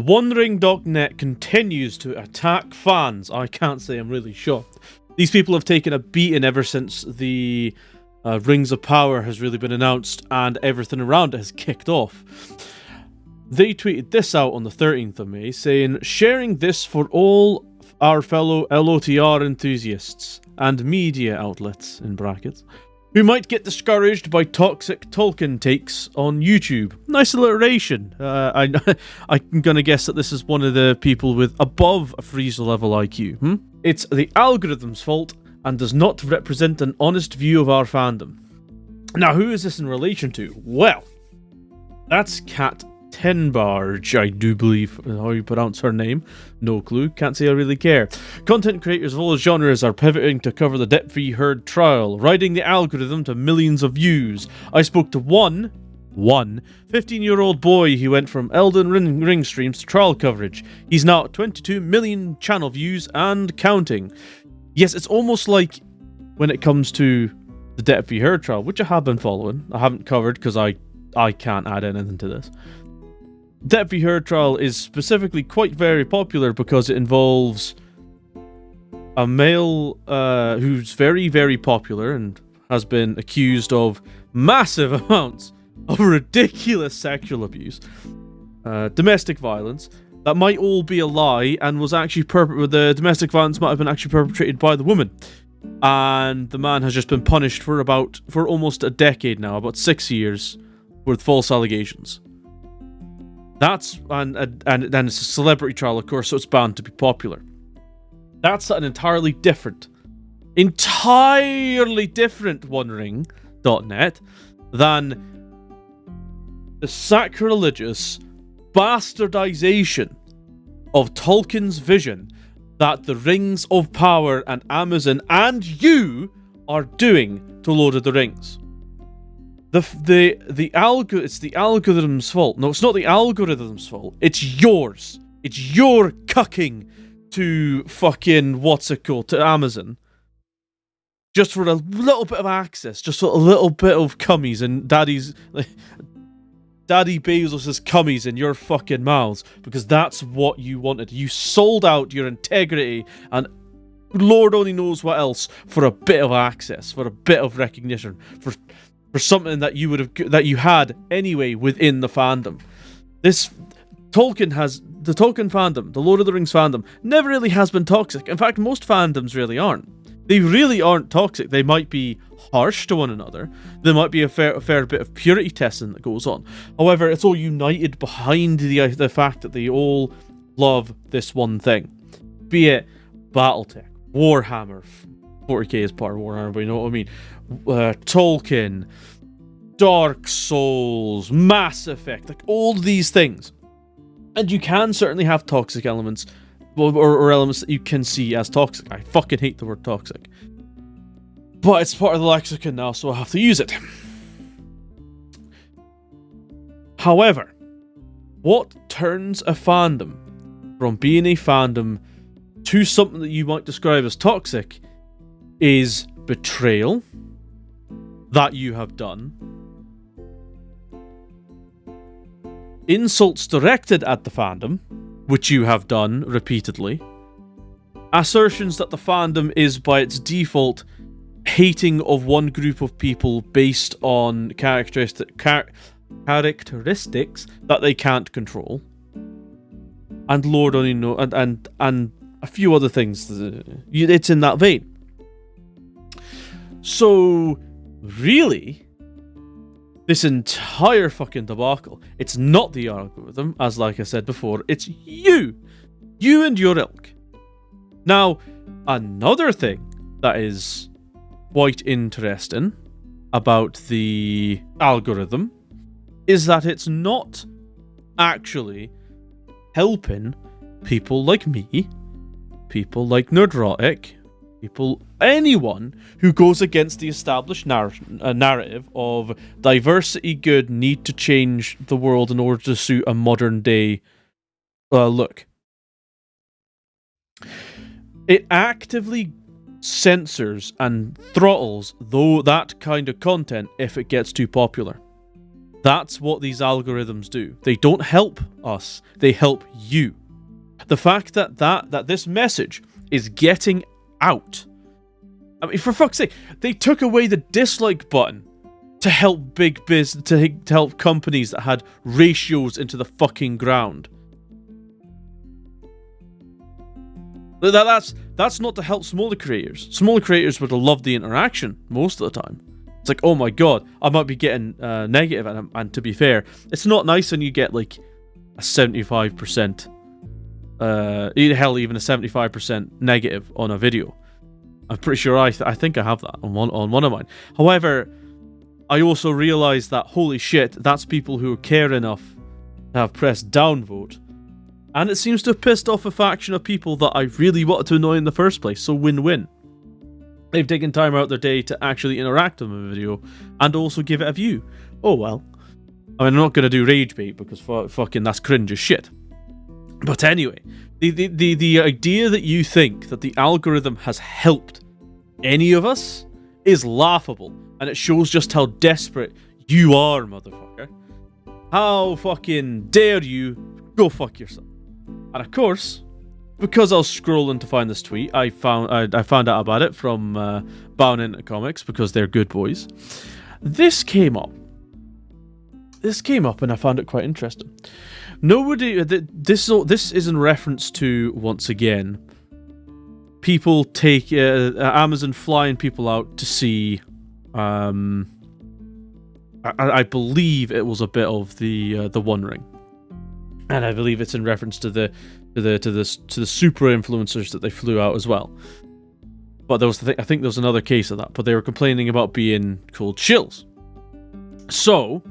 OneRing.net continues to attack fans. I can't say I'm really shocked. These people have taken a beating ever since the Rings of Power has really been announced and everything around it has kicked off. They tweeted this out on the 13th of May, saying, sharing this for all our fellow LOTR enthusiasts and media outlets, in brackets, who might get discouraged by toxic Tolkien takes on YouTube. Nice alliteration. I'm gonna guess that this is one of the people with above a Frieza level IQ. It's the algorithm's fault and does not represent an honest view of our fandom. Now, who is this in relation to? Well, that's Cat Tenbarge, I do believe how you pronounce her name. No clue, can't say I really care. Content creators of all genres are pivoting to cover the Debt v. Heard trial, riding the algorithm to millions of views. I spoke to one 15-year-old boy who went from Elden Ring streams to trial coverage. He's now at 22 million channel views and counting. Yes, it's almost like when it comes to the Debt v. Heard trial, which I have been following. I haven't covered because I can't add anything to this. Debt v. Heard trial is specifically quite very popular because it involves a male who's very, very popular and has been accused of massive amounts of ridiculous sexual abuse, domestic violence. That might all be a lie and was actually the domestic violence might have been actually perpetrated by the woman. And the man has just been punished for almost a decade now, about 6 years, with false allegations. That's and it's a celebrity trial, of course, so it's bound to be popular. That's an entirely different OneRing.net than the sacrilegious bastardization of Tolkien's vision that the Rings of Power and Amazon and you are doing to Lord of the Rings. It's the algorithm's fault. No, it's not the algorithm's fault. It's yours. It's your cucking to fucking to Amazon. Just for a little bit of access, just for a little bit of cummies and Daddy Bezos' cummies in your fucking mouths, because that's what you wanted. You sold out your integrity and Lord only knows what else for a bit of access, for a bit of recognition, for something that you had anyway within the fandom. The Tolkien fandom, the Lord of the Rings fandom, never really has been toxic. In fact, most fandoms really aren't. They really aren't toxic. They might be harsh to one another. There might be a fair bit of purity testing that goes on. However, it's all united behind the fact that they all love this one thing. Be it Battletech, Warhammer, 40k is part of Warhammer, but you know what I mean. Tolkien, Dark Souls, Mass Effect, like all these things. And you can certainly have toxic elements, or elements that you can see as toxic. I fucking hate the word toxic. But it's part of the lexicon now, so I have to use it. However, what turns a fandom from being a fandom to something that you might describe as toxic is betrayal that you have done, insults directed at the fandom, which you have done repeatedly, assertions that the fandom is by its default hating of one group of people based on characteristics that they can't control, and Lord only know, and a few other things. It's in that vein. So really, this entire fucking debacle, it's not the algorithm, as like I said before, it's you and your ilk. Now, another thing that is quite interesting about the algorithm is that it's not actually helping people like me, people like Nerdrotic, anyone who goes against the established narrative of diversity good, need to change the world in order to suit a modern day look. It actively censors and throttles that kind of content if it gets too popular. That's what these algorithms do. They don't help us, they help you. The fact that this message is getting out. I mean, for fuck's sake, they took away the dislike button to help big business, to help companies that had ratios into the fucking ground. That's not to help smaller creators. Smaller creators would have loved the interaction most of the time. It's like, oh my god, I might be getting negative, and to be fair, it's not nice when you get like a 75%, hell, even a 75% negative on a video. I'm pretty sure I think I have that on one of mine. However, I also realize that, holy shit, that's people who care enough to have pressed downvote. And it seems to have pissed off a faction of people that I really wanted to annoy in the first place, so win-win. They've taken time out of their day to actually interact with a video and also give it a view. Oh well. I mean, I'm not going to do rage bait because fucking that's cringe as shit. But anyway, the idea that you think that the algorithm has helped any of us is laughable, and it shows just how desperate you are, motherfucker. How fucking dare you go fuck yourself. And of course, because I was scrolling to find this tweet, I found out about it from Bound Into Comics, because they're good boys. This came up, and I found it quite interesting. This is in reference to, once again, people take Amazon flying people out to see. I believe it was a bit of the One Ring, and I believe it's in reference to the super influencers that they flew out as well. But there was I think there was another case of that. But they were complaining about being called shills. So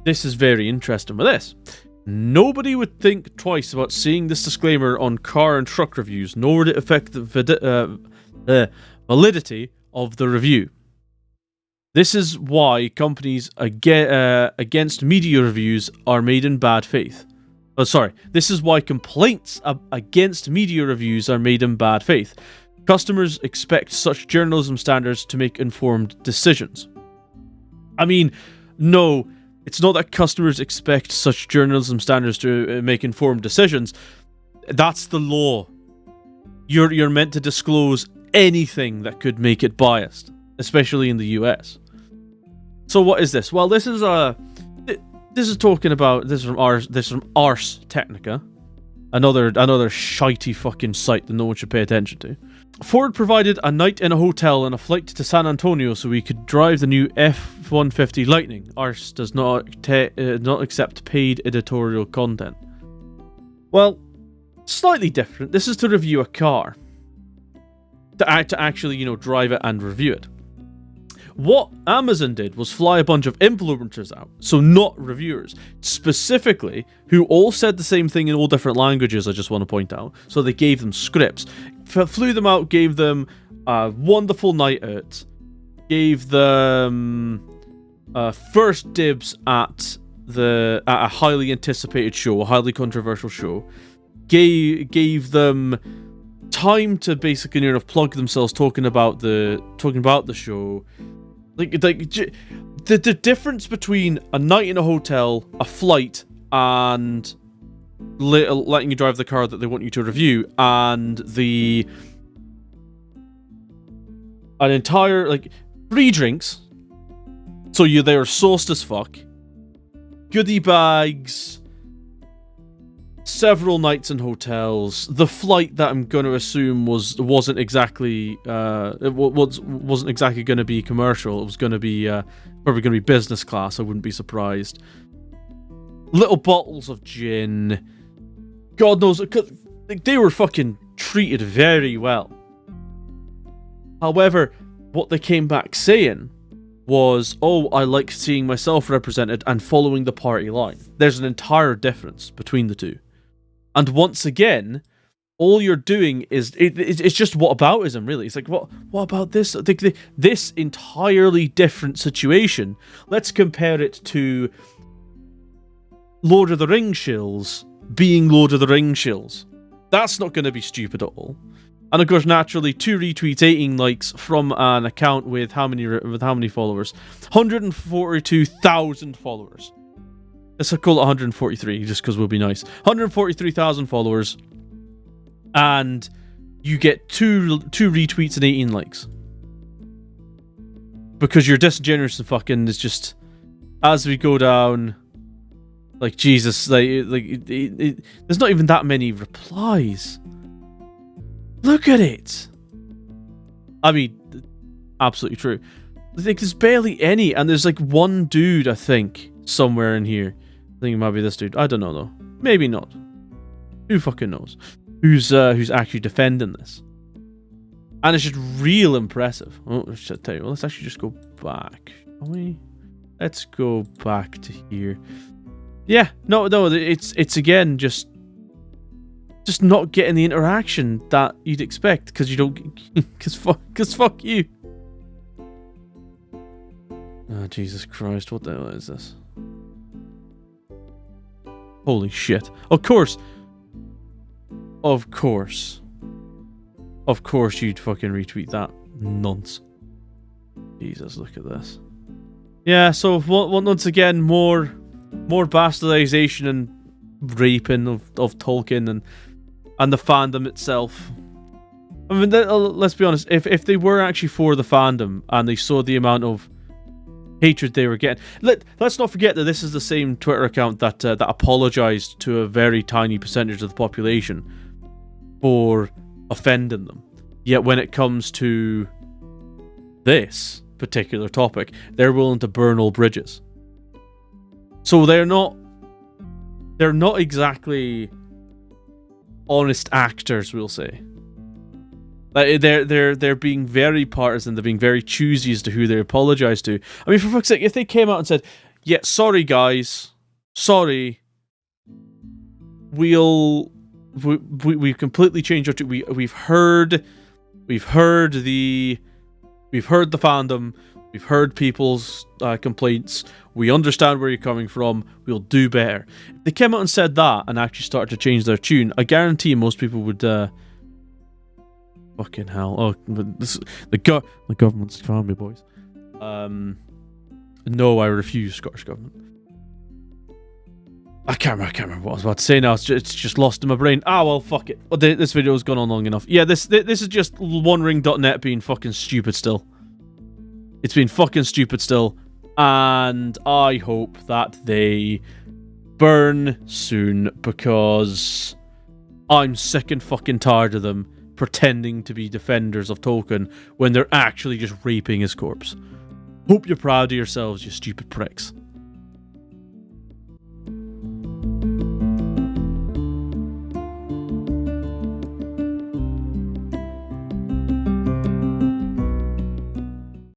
this is very interesting with this. Nobody would think twice about seeing this disclaimer on car and truck reviews, nor would it affect the validity of the review. This is why companies against media reviews are made in bad faith. This is why complaints against media reviews are made in bad faith. Customers expect such journalism standards to make informed decisions. I mean, no, it's not that customers expect such journalism standards to make informed decisions. That's the law. You're meant to disclose anything that could make it biased, especially in the US. So what is this? Well, this is talking about this is from Ars Technica, another shitey fucking site that no one should pay attention to. Ford provided a night in a hotel and a flight to San Antonio so we could drive the new F-150 Lightning. Ars does not accept paid editorial content. Well, slightly different. This is to review a car. To actually, drive it and review it. What Amazon did was fly a bunch of influencers out, so not reviewers, specifically, who all said the same thing in all different languages, I just want to point out. So they gave them scripts, flew them out, gave them a wonderful night out, gave them first dibs at a highly anticipated show, a highly controversial show, gave them time to basically plug themselves talking about the show. The difference between a night in a hotel, a flight, and letting you drive the car that they want you to review, and an entire free drinks, so they are sauced as fuck, goodie bags, several nights in hotels. The flight that I'm going to assume wasn't exactly wasn't exactly going to be commercial. It was going to be probably going to be business class. I wouldn't be surprised. Little bottles of gin. God knows, they were fucking treated very well. However, what they came back saying was, oh, I like seeing myself represented and following the party line. There's an entire difference between the two. And once again, all you're doing is it's just whataboutism, really. It's like, what about this? This entirely different situation. Let's compare it to Lord of the Rings shills being Lord of the Rings shills. That's not going to be stupid at all. And of course, naturally, 2 retweets, 18 likes from an account with how many followers? 142,000 followers. Let's call it 143, just because we'll be nice. 143,000 followers, and you get two retweets and 18 likes. Because you're disingenuous and fucking is just, as we go down, like, Jesus, there's not even that many replies. Look at it. I mean, absolutely true. I think there's barely any, and there's like one dude, I think, somewhere in here. I think it might be this dude. I don't know though. Maybe not. Who fucking knows? Who's actually defending this? And it's just real impressive. Oh, I should tell you. Well, let's actually just go back, shall we? Let's go back to here. Yeah, no, it's again just not getting the interaction that you'd expect because you don't, because fuck you. Oh, Jesus Christ, what the hell is this? Holy shit. Of course you'd fucking retweet that nonce. Jesus, look at this. Yeah, so once again, more bastardization and raping of Tolkien and the fandom itself. I mean, let's be honest, if they were actually for the fandom and they saw the amount of hatred they were getting, let's not forget that this is the same Twitter account that apologized to a very tiny percentage of the population for offending them. Yet when it comes to this particular topic, they're willing to burn all bridges. So they're not exactly honest actors, we'll say. Like they're being very partisan. They're being very choosy as to who they apologize to. I mean, for fuck's sake, if they came out and said, "Yeah, sorry guys, sorry, we've completely changed our we've heard the fandom, we've heard people's complaints. We understand where you're coming from. We'll do better." If they came out and said that and actually started to change their tune, I guarantee most people would. Fucking hell! Oh, the government's found me, boys. No, I refuse Scottish government. I can't remember what I was about to say now. It's just lost in my brain. Ah, well, fuck it. This video's gone on long enough. Yeah, this is just OneRing.net being fucking stupid still. It's been fucking stupid still. And I hope that they burn soon because I'm sick and fucking tired of them pretending to be defenders of Tolkien when they're actually just raping his corpse. Hope you're proud of yourselves, you stupid pricks.